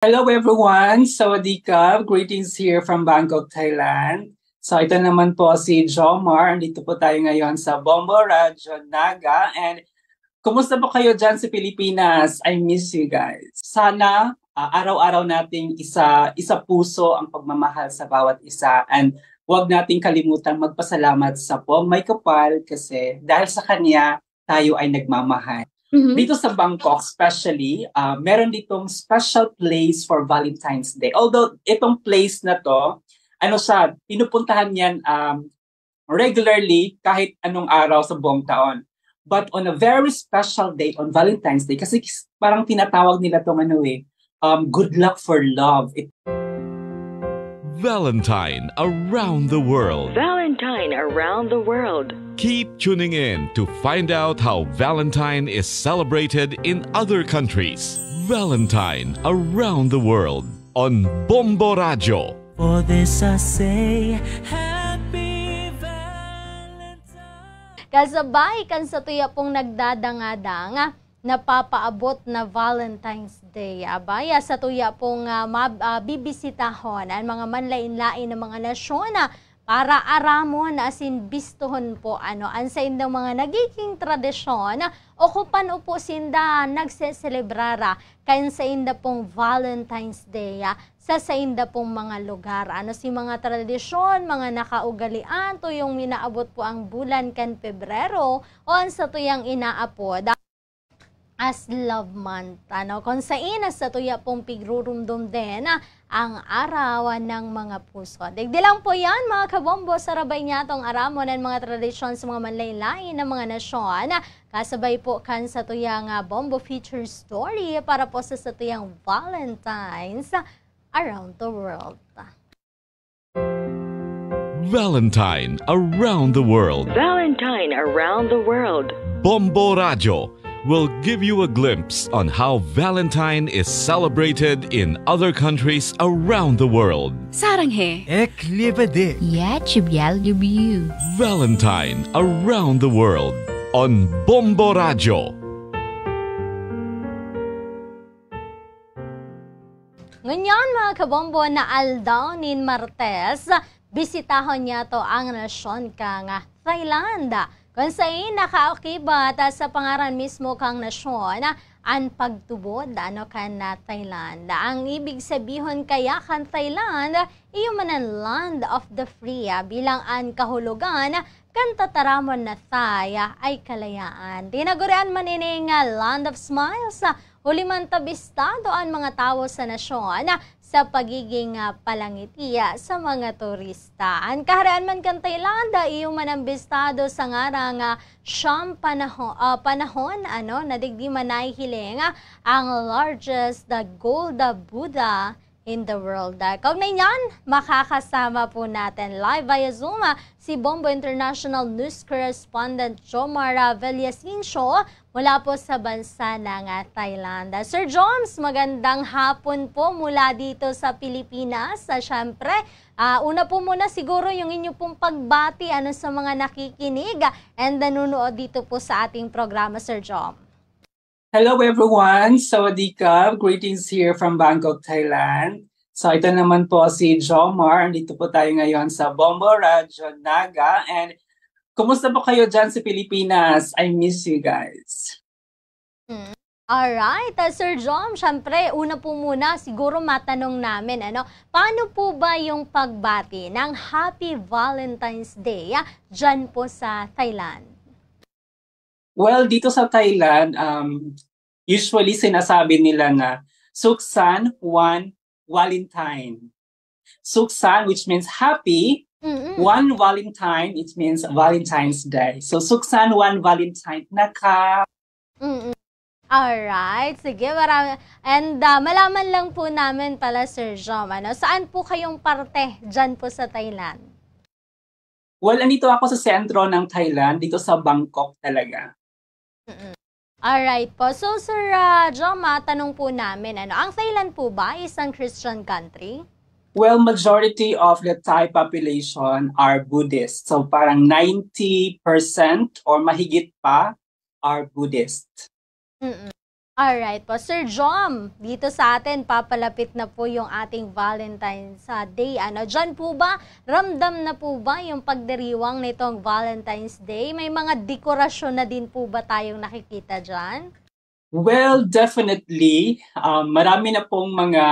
Hello everyone! Sawadee ka! Greetings here from Bangkok, Thailand. So ito naman po si Jomar. Andito po tayo ngayon sa Bombo Radyo Naga. And kumusta po kayo dyan sa Pilipinas? I miss you guys. Sana araw-araw nating isa puso ang pagmamahal sa bawat isa. And huwag nating kalimutan magpasalamat sa po may kapal kasi dahil sa kanya tayo ay nagmamahal. Dito sa Bangkok especially, meron ditong special place for Valentine's Day. Although itong place na to, pinupuntahan yan regularly kahit anong araw sa buong taon. But on a very special day, on Valentine's Day, kasi parang tinatawag nila itong good luck for love. Valentine around the world. Valentine around the world. Keep tuning in to find out how Valentine is celebrated in other countries. Valentine around the world on Bombo Radyo. For this I say, Happy Valentine. Kasabay kan sa tuya pong nagdadanga-danga, napapaabot na Valentine's Day. Abaya sa tuya pong bibisitahon ang mga manlain-lain ng mga nasyon para aramon asin bistuhon po ang sa indang mga nagiging tradisyon okupan upo sinda nagseselebrara kain sa inda pong Valentine's Day sa inda pong mga lugar. Si mga tradisyon, mga nakaugalian, tuyong minaabot po ang bulan kan Pebrero o sa tuyang inaapod as Love Month. Kung sa inas sa tuya pong pigrurumdum din ang araw ng mga puso. Digdi lang po yan mga kabombo sa rabay niya tong aramon ng mga tradisyon sa mga manlain-lain ng mga nasyon. Kasabay po kan sa tuyang Bombo Feature Story para po sa tuyang Valentine's around the world. Valentine around the world. Valentine around the world. Bombo Radyo will give you a glimpse on how Valentine is celebrated in other countries around the world. 사랑해. Eklibade. you. Valentine around the world on Bombo Radyo. Ngunyan mga kabombo na aldaw ni Martes, bisitahon niya to ang nasyon kang Thailand. Kung sa'y nakaakibat sa pangaran mismo kang nasyon, ang pagtubod kan Thailand. Ang ibig sabihin kaya kan Thailand, iyon man ang land of the free, bilang ang kahulugan kan tataramon na Thai ay kalayaan. Tinagurian manining land of smiles, huli man tabistado ang mga tao sa nasyon sa pagiging palangitiya sa mga turista. Ang kaharian man kan Thailand, iyong manambistado sa ngarang siyam panahon, nadigdi man nahihiling ang largest gold Buddha in the world. Kaugnay niyan, makakasama po natin live via Zoom si Bombo International News Correspondent Jomar Villavicencio mula po sa bansa ng Thailand. Sir Joms, magandang hapon po mula dito sa Pilipinas. Siyempre, una po muna siguro yung inyo pong pagbati sa mga nakikinig and nanonood dito po sa ating programa, Sir Jom. Hello everyone! Sawadee ka! Greetings here from Bangkok, Thailand. So ito naman po si Jomar. Andito po tayo ngayon sa Bombo Radyo Naga. And kumusta po kayo dyan sa Pilipinas? I miss you guys. Alright, Sir Jom, syempre, una po muna, siguro matanong namin, paano po ba yung pagbati ng Happy Valentine's Day dyan po sa Thailand? Well, dito sa Thailand, usually sinasabi nila na Suksan One Valentine. Suksan, which means happy. One Valentine, it means Valentine's Day. So, Suksan One Valentine. Alright, sige, marami. And malaman lang po namin pala, Sir Jom, saan po kayong parte dyan po sa Thailand? Well, andito ako sa sentro ng Thailand, dito sa Bangkok talaga. Alright po. So, Sir Jom, tanong po namin, ang Thailand po ba isang Christian country? Well, majority of the Thai population are Buddhist. So, parang 90% or mahigit pa are Buddhist. Alright po. Sir Jom, dito sa atin, papalapit na po yung ating Valentine's Day. Dyan po ba, ramdam na po ba yung pagdiriwang nitong Valentine's Day? May mga dekorasyon na din po ba tayong nakikita dyan? Well, definitely. Marami na pong mga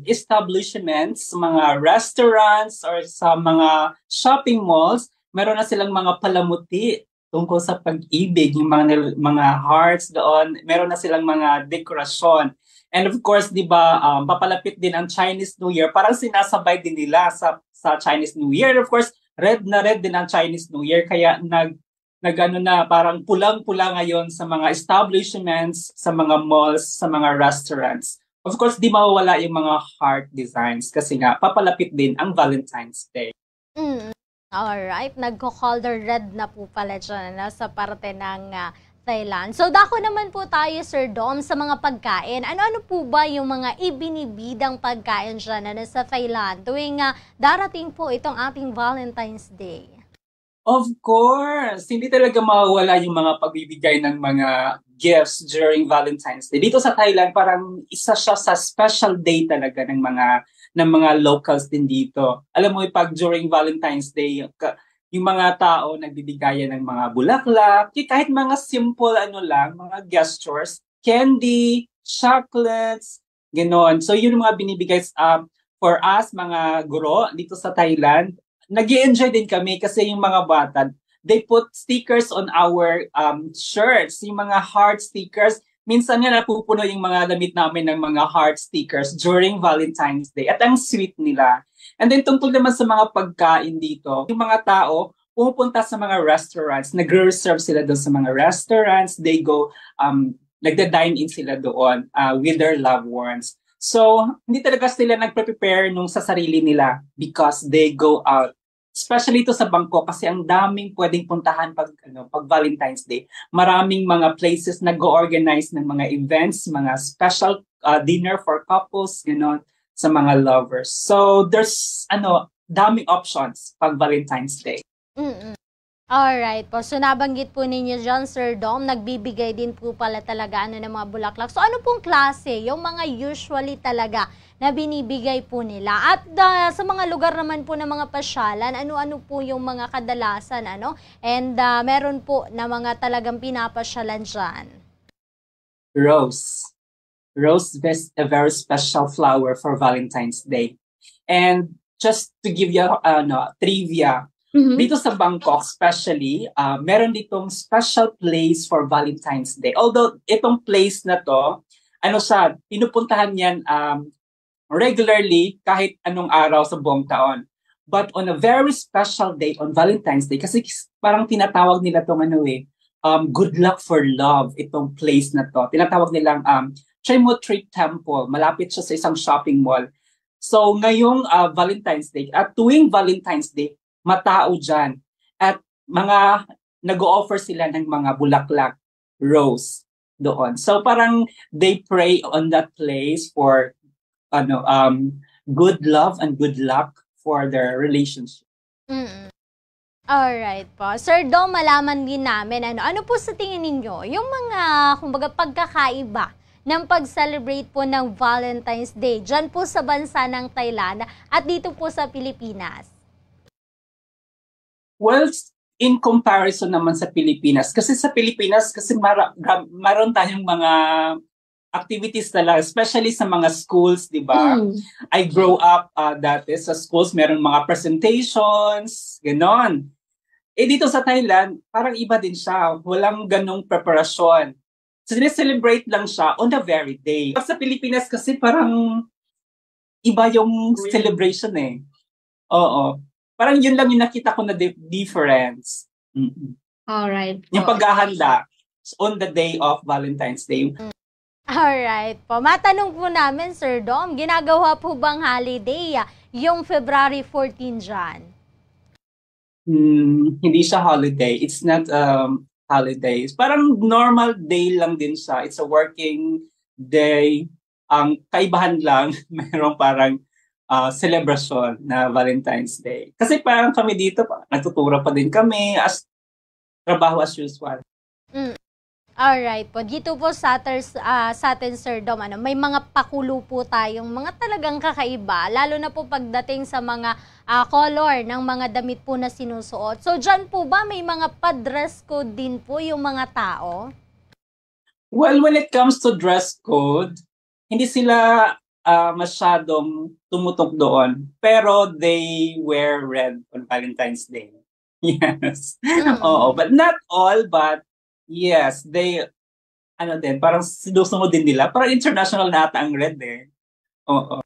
establishments, mga restaurants, or sa mga shopping malls, meron na silang mga palamuti tungkol sa pag-ibig, yung mga hearts doon, meron na silang mga dekorasyon. And of course, di ba, papalapit din ang Chinese New Year, parang sinasabay din nila sa Chinese New Year. Of course, red na red din ang Chinese New Year, kaya parang pulang-pula ngayon sa mga establishments, sa mga malls, sa mga restaurants. Of course, di mawawala yung mga heart designs kasi nga, papalapit din ang Valentine's Day. Alright, nagko-color red na po pala dyan sa parte ng Thailand. So, dako naman po tayo, Sir Dom, sa mga pagkain. Ano-ano po ba yung mga ibinibidang pagkain dyan sa Thailand tuwing darating po itong ating Valentine's Day? Of course, hindi talaga mawawala yung mga pagbibigay ng mga gifts during Valentine's Day. Dito sa Thailand, parang isa siya sa special day talaga ng mga locals din dito. Alam mo, pag during Valentine's Day, yung mga tao nagbibigayan ng mga bulaklak, kahit mga simple mga gestures, candy, chocolates, gano'n. So yun yung mga binibigay for us, mga guro dito sa Thailand. Nag-i-enjoy din kami kasi yung mga bata, they put stickers on our shirts, yung mga heart stickers. Minsan nga napupuno yung mga damit namin ng mga heart stickers during Valentine's Day. At ang sweet nila. And then tungkol naman sa mga pagkain dito, yung mga tao pumupunta sa mga restaurants, nagre-reserve sila doon sa mga restaurants, they go, nagda-dine in sila doon with their loved ones. So, hindi talaga sila nagpe-prepare nung sa sarili nila because they go out. Especially ito sa Bangkok kasi ang daming pwedeng puntahan pag Valentine's Day. Maraming mga places nag-organize ng mga events, mga special dinner for couples, sa mga lovers. So there's daming options pag Valentine's Day. Alright po. So nabanggit po ninyo dyan, Sir Dom, nagbibigay din po pala talaga ng mga bulaklak. So ano pong klase, yung mga usually talaga na binibigay po nila? At sa mga lugar naman po ng mga pasyalan, ano-ano po yung mga kadalasan, And meron po na mga talagang pinapasyalan dyan. Rose. Rose is a very special flower for Valentine's Day. And just to give you trivia, dito sa Bangkok especially, meron ditong special place for Valentine's Day. Although itong place na to, pinupuntahan yan regularly kahit anong araw sa buong taon. But on a very special day, on Valentine's Day, kasi parang tinatawag nila itong good luck for love, itong place na to. Tinatawag nilang Chemotri Temple. Malapit siya sa isang shopping mall. So ngayong Valentine's Day, at tuwing Valentine's Day, matao dyan. At mga nag-o-offer sila ng mga bulaklak, rose doon. So parang they pray on that place for good love and good luck for their relationship. Alright po. Sir Dom, malaman din namin, ano po sa tingin ninyo, yung mga, pagkakaiba ng pag-celebrate po ng Valentine's Day dyan po sa bansa ng Thailand at dito po sa Pilipinas? Well, in comparison naman sa Pilipinas, kasi sa Pilipinas, maroon tayong mga activities talaga, especially sa mga schools, di ba? I grow up dati sa schools, meron mga presentations, ganon. Dito sa Thailand, parang iba din siya. Walang ganong preparasyon. So, celebrate lang siya on the very day. Sa Pilipinas kasi parang iba yung celebration eh. Oo. Parang yun lang yung nakita ko na difference. Alright. Yung paghahanda on the day of Valentine's Day. Alright po. Matanong po namin, Sir Dom, ginagawa po bang holiday yung February 14 dyan? Hindi siya holiday. It's not holidays. Parang normal day lang din siya. It's a working day. Ang kaibahan lang, mayroong parang celebration na Valentine's Day. Kasi parang kami dito, nagtuturo pa din kami as trabaho as usual. Alright po. Dito po sa atin, Sir Dom, may mga pakulo po tayong mga talagang kakaiba, lalo na po pagdating sa mga color ng mga damit po na sinusuot. So, dyan po ba may mga pa-dress code din po yung mga tao? Well, when it comes to dress code, hindi sila masyadong tumutok doon. Pero they wear red on Valentine's Day. Yes. Oo, but not all, but yes, they, parang sinusunod din nila. Parang international na ata ang red eh. Oo.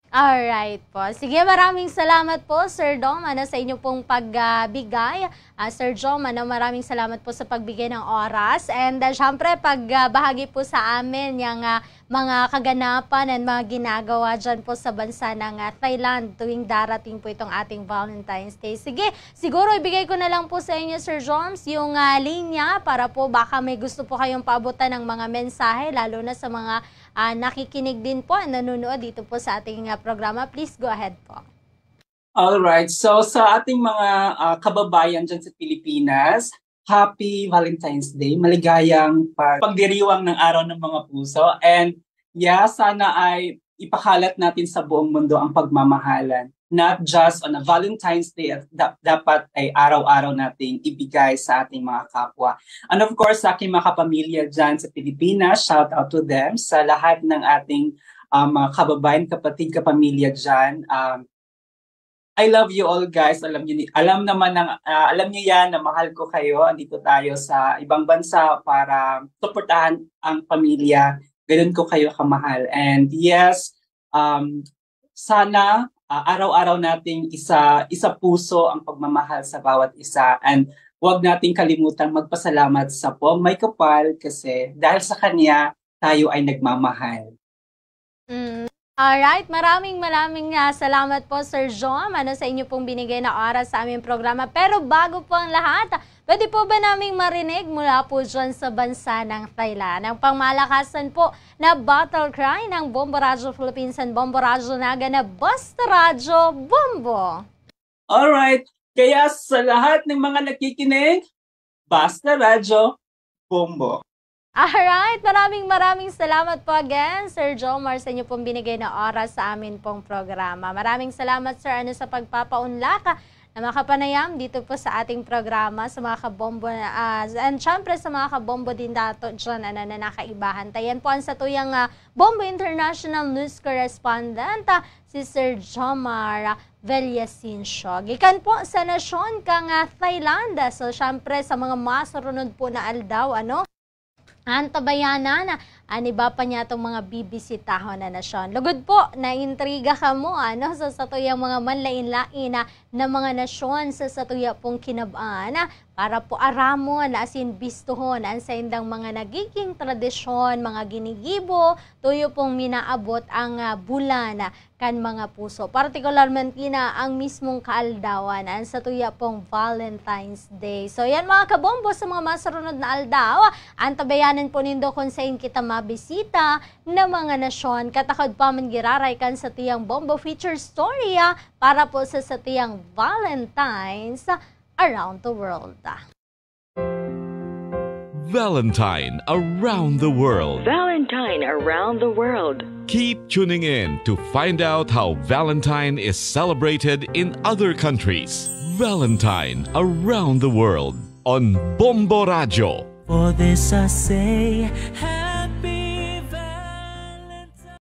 Alright po. Sige, maraming salamat po, Sir Dom, sa inyo pong pagbigay. Sir Dom, maraming salamat po sa pagbigay ng oras. And syempre, pagbahagi po sa amin yung mga kaganapan at mga ginagawa dyan po sa bansa ng Thailand tuwing darating po itong ating Valentine's Day. Sige, siguro ibigay ko na lang po sa inyo, Sir Joms, yung linya para po baka may gusto po kayong paabutan ng mga mensahe, lalo na sa mga nakikinig din po, nanonood dito po sa ating programa. Please go ahead po. Alright, so sa ating mga kababayan dyan sa Pilipinas, Happy Valentine's Day. Maligayang pagdiriwang ng araw ng mga puso. And sana ay ipakalat natin sa buong mundo ang pagmamahalan. Not just on a Valentine's Day, dapat ay araw-araw nating ibigay sa ating mga kapwa. And of course, sa aking mga kapamilya dyan sa Pilipinas, shout out to them. Sa lahat ng ating mga kababayan, kapatid, kapamilya dyan, I love you all, guys. Alam niyo yan na mahal ko kayo. Andito tayo sa ibang bansa para suportahan ang pamilya. Ganun ko kayo kamahal. And yes, sana araw-araw nating isa puso ang pagmamahal sa bawat isa. And huwag nating kalimutan magpasalamat sa Poong May Kapal kasi dahil sa kanya, tayo ay nagmamahal. Alright, maraming salamat po, Sir Jom, sa inyo pong binigay na oras sa aming programa. Pero bago po ang lahat, pwede po ba naming marinig mula po dyan sa bansa ng Thailand ang pangmalakasan po na battle cry ng Bombo Radyo Philippines and Bombo Radyo Naga na Basta Radyo Bombo? Alright, kaya sa lahat ng mga nakikinig, Basta Radyo Bombo. Alright, maraming salamat po again, Sir Jomar, sa inyo pong binigay na oras sa amin pong programa. Maraming salamat, Sir, sa pagpapaunlak na makapanayam dito po sa ating programa, sa mga kabombo, and syempre sa mga kabombo din dato dyan na nakaibahan. Tayan po ang satuyang Bombo International News Correspondent, si Sir Jomar Villasincio. Gikan po sa nasyon kang Thailand. So, syempre sa mga masurunod po na aldaw, antabayanan, iba pa niya itong mga bibisitahon na nasyon. Lugod po, na-intriga ka mo, sa satuyang mga manlain-lain na mga nasyon sa satuya pong kinabaan, para po aramon, asin bistuhon, ang sa indang mga nagiging tradisyon, mga ginigibo, tuyo pong minaabot ang bulan kan mga puso. Partikularmente ang mismong kaaldawan, ang satuya pong Valentine's Day. So yan mga kabombo, sa mga masarunod na aldaw, antabayanan po nindo kung saan kita mabisita na mga nasyon. Katakod pa man giraray kan sa tiyang Bombo Feature Story para po sa tiyang Valentine's around the world. Valentine around the world. Valentine around the world. Keep tuning in to find out how Valentine is celebrated in other countries. Valentine around the world on Bombo Radyo. For this I say